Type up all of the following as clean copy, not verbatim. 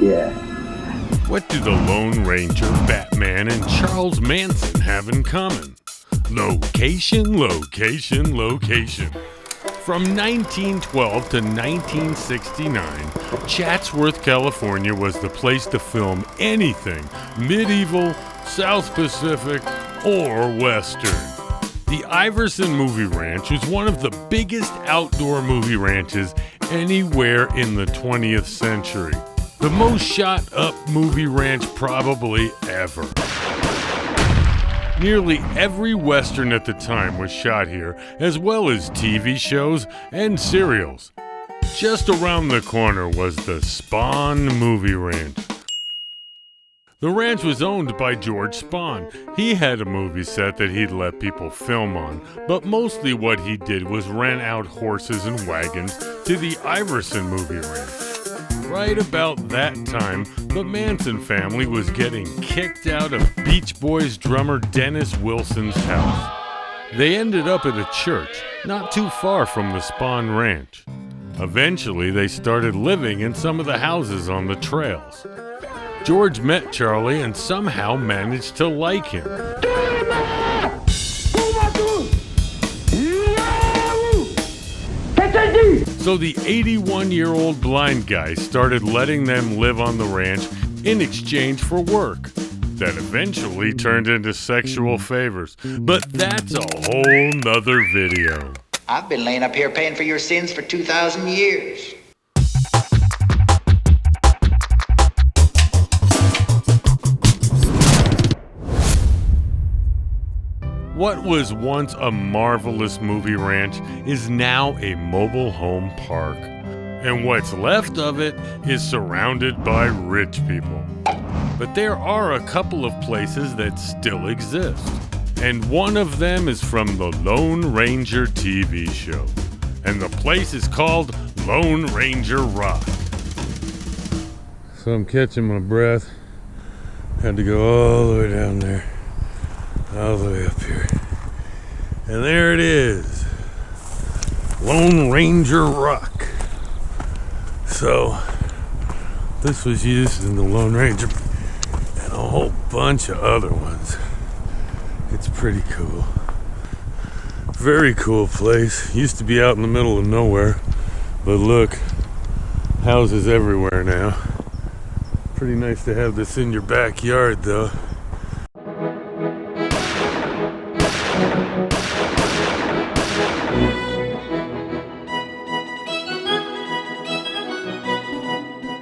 Yeah. What do the Lone Ranger, Batman, and Charles Manson have in common? Location, location, location. From 1912 to 1969, Chatsworth, California was the place to film anything medieval, South Pacific, or Western. The Iverson Movie Ranch was one of the biggest outdoor movie ranches anywhere in the 20th century. The most shot up movie ranch probably ever. Nearly every Western at the time was shot here, as well as TV shows and serials. Just around the corner was the Spahn Movie Ranch. The ranch was owned by George Spahn. He had a movie set that he'd let people film on, but mostly what he did was rent out horses and wagons to the Iverson Movie Ranch. Right about that time, the Manson family was getting kicked out of Beach Boys drummer Dennis Wilson's house. They ended up at a church not too far from the Spahn Ranch. Eventually, they started living in some of the houses on the trails. George met Charlie and somehow managed to like him. So the 81-year-old blind guy started letting them live on the ranch in exchange for work. That eventually turned into sexual favors. But that's a whole nother video. I've been laying up here paying for your sins for 2,000 years. What was once a marvelous movie ranch is now a mobile home park. And what's left of it is surrounded by rich people. But there are a couple of places that still exist. And one of them is from the Lone Ranger TV show. And the place is called Lone Ranger Rock. So I'm catching my breath. Had to go all the way down there. All the way up here. And there it is. Lone Ranger Rock. So, this was used in the Lone Ranger and a whole bunch of other ones. It's pretty cool. Very cool place. Used to be out in the middle of nowhere. But look, houses everywhere now. Pretty nice to have this in your backyard though.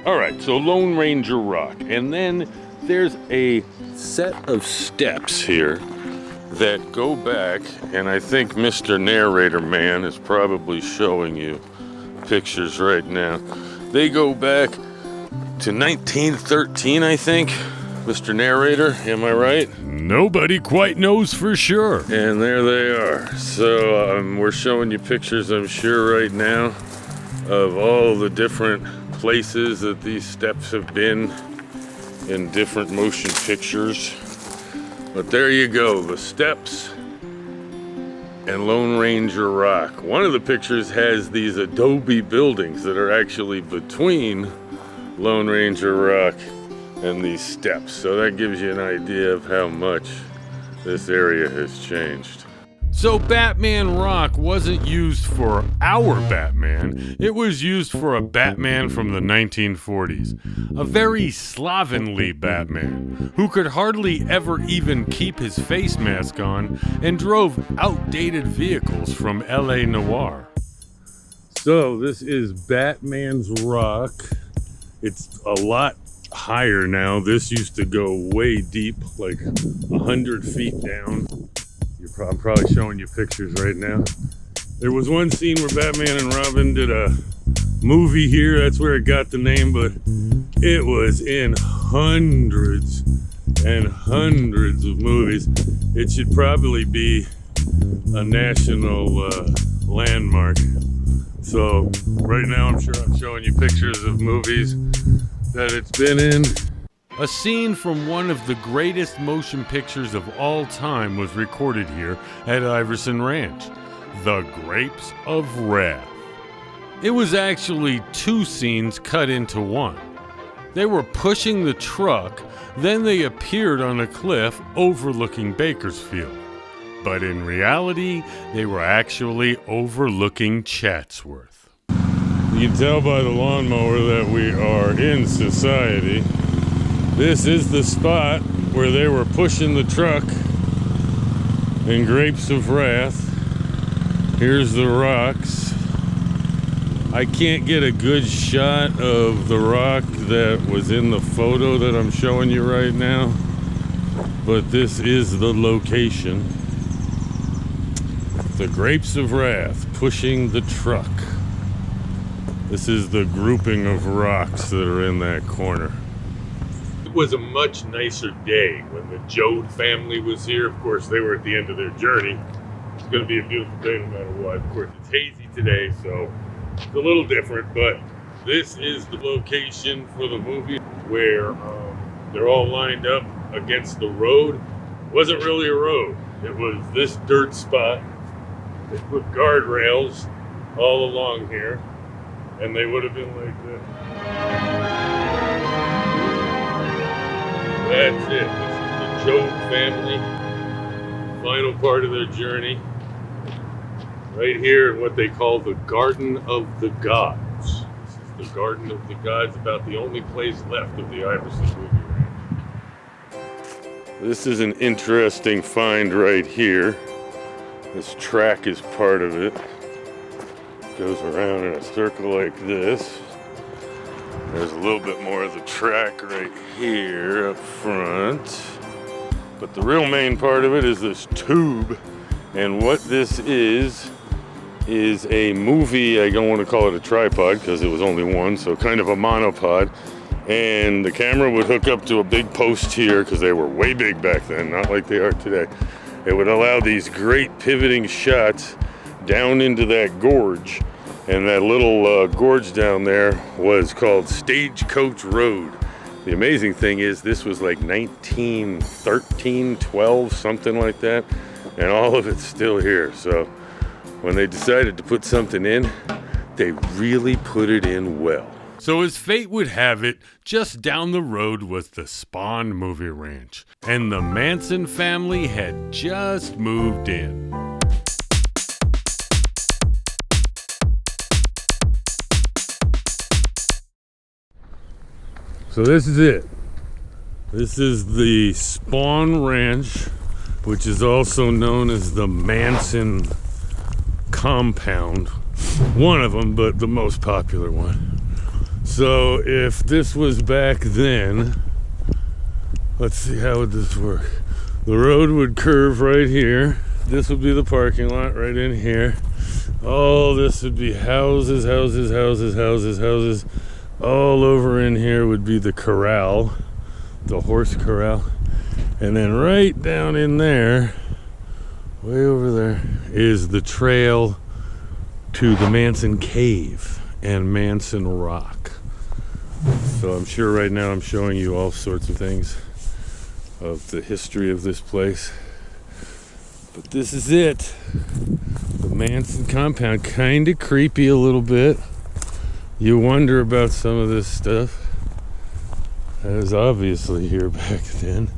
Alright, so Lone Ranger Rock, and then there's a set of steps here that go back, and I think Mr. Narrator Man is probably showing you pictures right now. They go back to 1913, I think. Mr. Narrator, am I right? Nobody quite knows for sure. And there they are. So we're showing you pictures, I'm sure, right now of all the different places that these steps have been in different motion pictures. But there you go, the steps and Lone Ranger Rock. One of the pictures has these adobe buildings that are actually between Lone Ranger Rock and these steps. So that gives you an idea of how much this area has changed. So Batman Rock wasn't used for our Batman, it was used for a Batman from the 1940s. A very slovenly Batman, who could hardly ever even keep his face mask on and drove outdated vehicles from LA Noire. So this is Batman's Rock. It's a lot higher now. This used to go way deep, like 100 feet down. I'm probably showing you pictures right now. There was one scene where Batman and Robin did a movie here. That's where it got the name, but it was in hundreds and hundreds of movies. It should probably be a national landmark. So right now I'm sure I'm showing you pictures of movies that it's been in. A scene from one of the greatest motion pictures of all time was recorded here at Iverson Ranch, The Grapes of Wrath. It was actually two scenes cut into one. They were pushing the truck, then they appeared on a cliff overlooking Bakersfield. But in reality, they were actually overlooking Chatsworth. You can tell by the lawnmower that we are in society. This is the spot where they were pushing the truck in Grapes of Wrath. Here's the rocks. I can't get a good shot of the rock that was in the photo that I'm showing you right now, but this is the location. The Grapes of Wrath pushing the truck. This is the grouping of rocks that are in that corner. It was a much nicer day when the Jode family was here. Of course, they were at the end of their journey. It's going to be a beautiful day no matter what. Of course, it's hazy today, so it's a little different, but this is the location for the movie where they're all lined up against the road. It wasn't really a road. It was this dirt spot. They put guardrails all along here, and they would have been like this. That's it. This is the Jode family. Final part of their journey. Right here in what they call the Garden of the Gods. This is the Garden of the Gods, about the only place left of the Iverson movie ranch. This is an interesting find right here. This track is part of it. Goes around in a circle like this. There's a little bit more of the track right here up front. But the real main part of it is this tube. And what this is a movie, I don't want to call it a tripod because it was only one, so kind of a monopod. And the camera would hook up to a big post here because they were way big back then, not like they are today. It would allow these great pivoting shots down into that gorge. And that little gorge down there was called Stagecoach Road. The amazing thing is this was like 1913, 12, something like that. And all of it's still here. So when they decided to put something in, they really put it in well. So as fate would have it, just down the road was the Spahn movie ranch. And the Manson family had just moved in. So this is it. This is the Spahn Ranch, which is also known as the Manson compound. One of them, but the most popular one. So if this was back then, let's see, how would this work? The road would curve right here. This would be the parking lot right in here. Oh, this would be houses, houses, houses, houses, houses. All over in here would be the corral, the horse corral. And then right down in there, way over there, is the trail to the Manson Cave and Manson Rock. So I'm sure right now I'm showing you all sorts of things of the history of this place. But this is it. The Manson compound, kind of creepy a little bit. You wonder about some of this stuff. That was obviously here back then.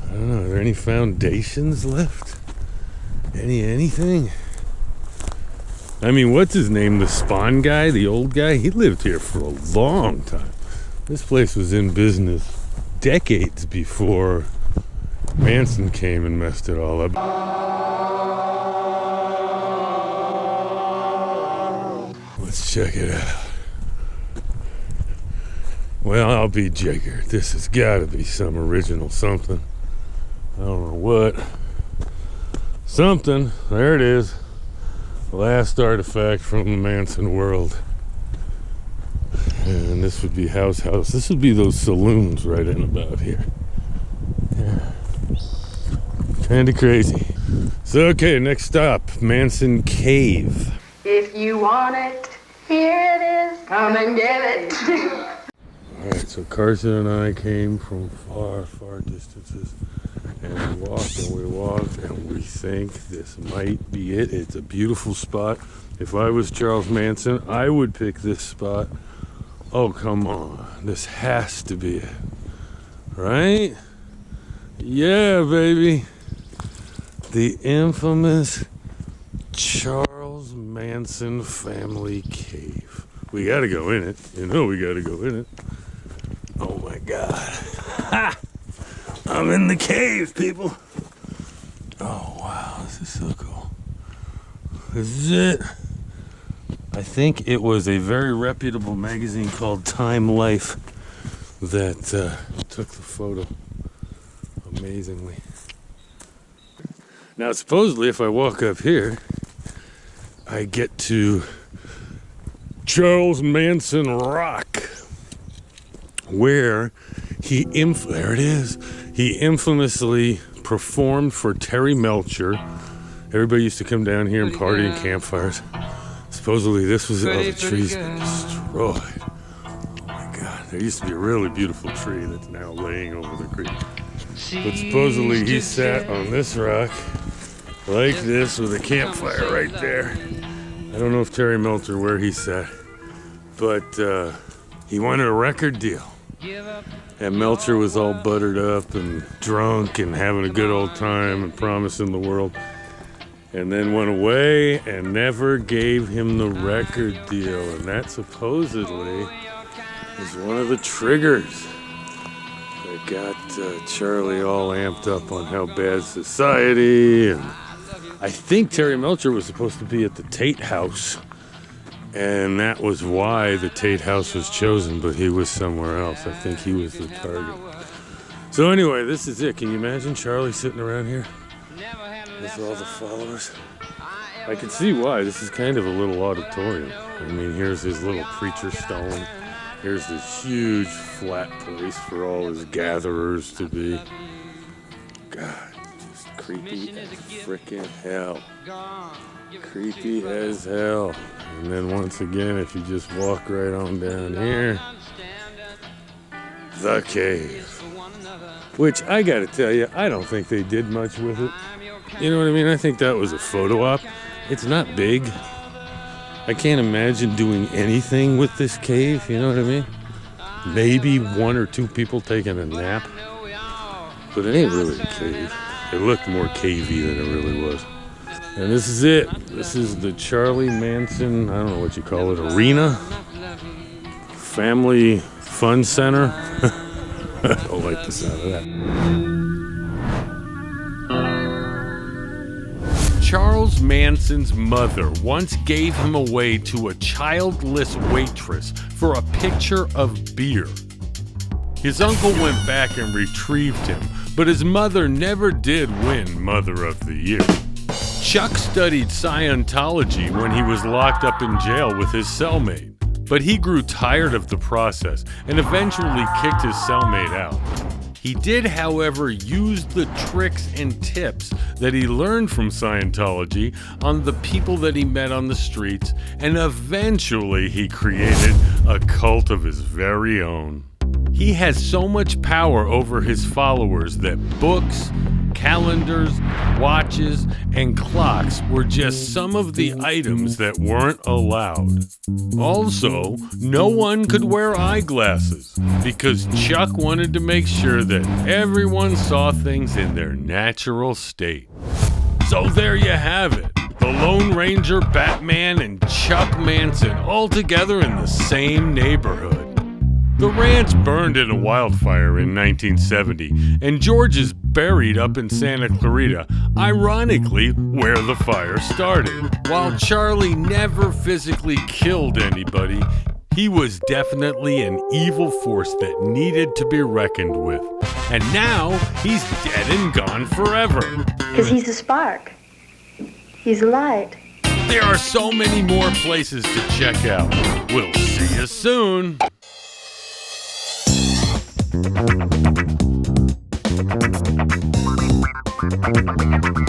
I don't know, are there any foundations left? Anything? I mean, what's his name? The Spahn guy, the old guy? He lived here for a long time. This place was in business decades before Manson came and messed it all up. Let's check it out. Well, I'll be jiggered. This has got to be some original something. I don't know what. Something. There it is. Last artifact from the Manson world. And this would be house. This would be those saloons right in about here. Yeah. Kind of crazy. So, okay, next stop, Manson Cave. If you want it, here it is. Come and get it. All right, so Carson and I came from far, far distances And we walked, and we think this might be it. It's a beautiful spot. If I was Charles Manson, I would pick this spot. Oh, come on. This has to be it. Right? Yeah, baby. The infamous Charles Manson Family Cave. We gotta go in it. You know we gotta go in it. Oh my God. Ha! I'm in the cave, people. Oh wow, this is so cool. This is it. I think it was a very reputable magazine called Time Life that took the photo amazingly. Now, supposedly, if I walk up here, I get to Charles Manson Rock, where there it is. He infamously performed for Terry Melcher. Everybody used to come down here and party in campfires. Supposedly, this was all the trees been destroyed. Oh my God! There used to be a really beautiful tree that's now laying over the creek. But supposedly, he sat on this rock like this with a campfire right there. I don't know if Terry Melcher where he sat, but he wanted a record deal. And Melcher was all buttered up and drunk and having a good old time and promising the world. And then went away and never gave him the record deal. And that supposedly is one of the triggers that got Charlie all amped up on how bad society. And I think Terry Melcher was supposed to be at the Tate House. And that was why the Tate House was chosen, but he was somewhere else. I think he was the target. So anyway, this is it. Can you imagine Charlie sitting around here with all the followers? I can see why. This is kind of a little auditorium. I mean, here's his little preacher stone. Here's this huge flat place for all his gatherers to be. God, just creepy as frickin' hell. Creepy as hell. And then once again, if you just walk right on down here, the cave. Which, I gotta tell you, I don't think they did much with it. You know what I mean? I think that was a photo op. It's not big. I can't imagine doing anything with this cave, you know what I mean? Maybe one or two people taking a nap. But it ain't really a cave. It looked more cavey than it really was. And this is it. This is the Charlie Manson, I don't know what you call it, arena? Family Fun Center? I don't like the sound of that. Charles Manson's mother once gave him away to a childless waitress for a pitcher of beer. His uncle went back and retrieved him, but his mother never did win Mother of the Year. Chuck studied Scientology when he was locked up in jail with his cellmate, but he grew tired of the process and eventually kicked his cellmate out. He did, however, use the tricks and tips that he learned from Scientology on the people that he met on the streets, and eventually he created a cult of his very own. He has so much power over his followers that books, calendars, watches, and clocks were just some of the items that weren't allowed. Also, no one could wear eyeglasses because Chuck wanted to make sure that everyone saw things in their natural state. So there you have it. The Lone Ranger, Batman, and Chuck Manson all together in the same neighborhood. The ranch burned in a wildfire in 1970, and George is buried up in Santa Clarita, ironically where the fire started. While Charlie never physically killed anybody, he was definitely an evil force that needed to be reckoned with. And now he's dead and gone forever. Because he's a spark. He's a light. There are so many more places to check out. We'll see you soon. Thank you.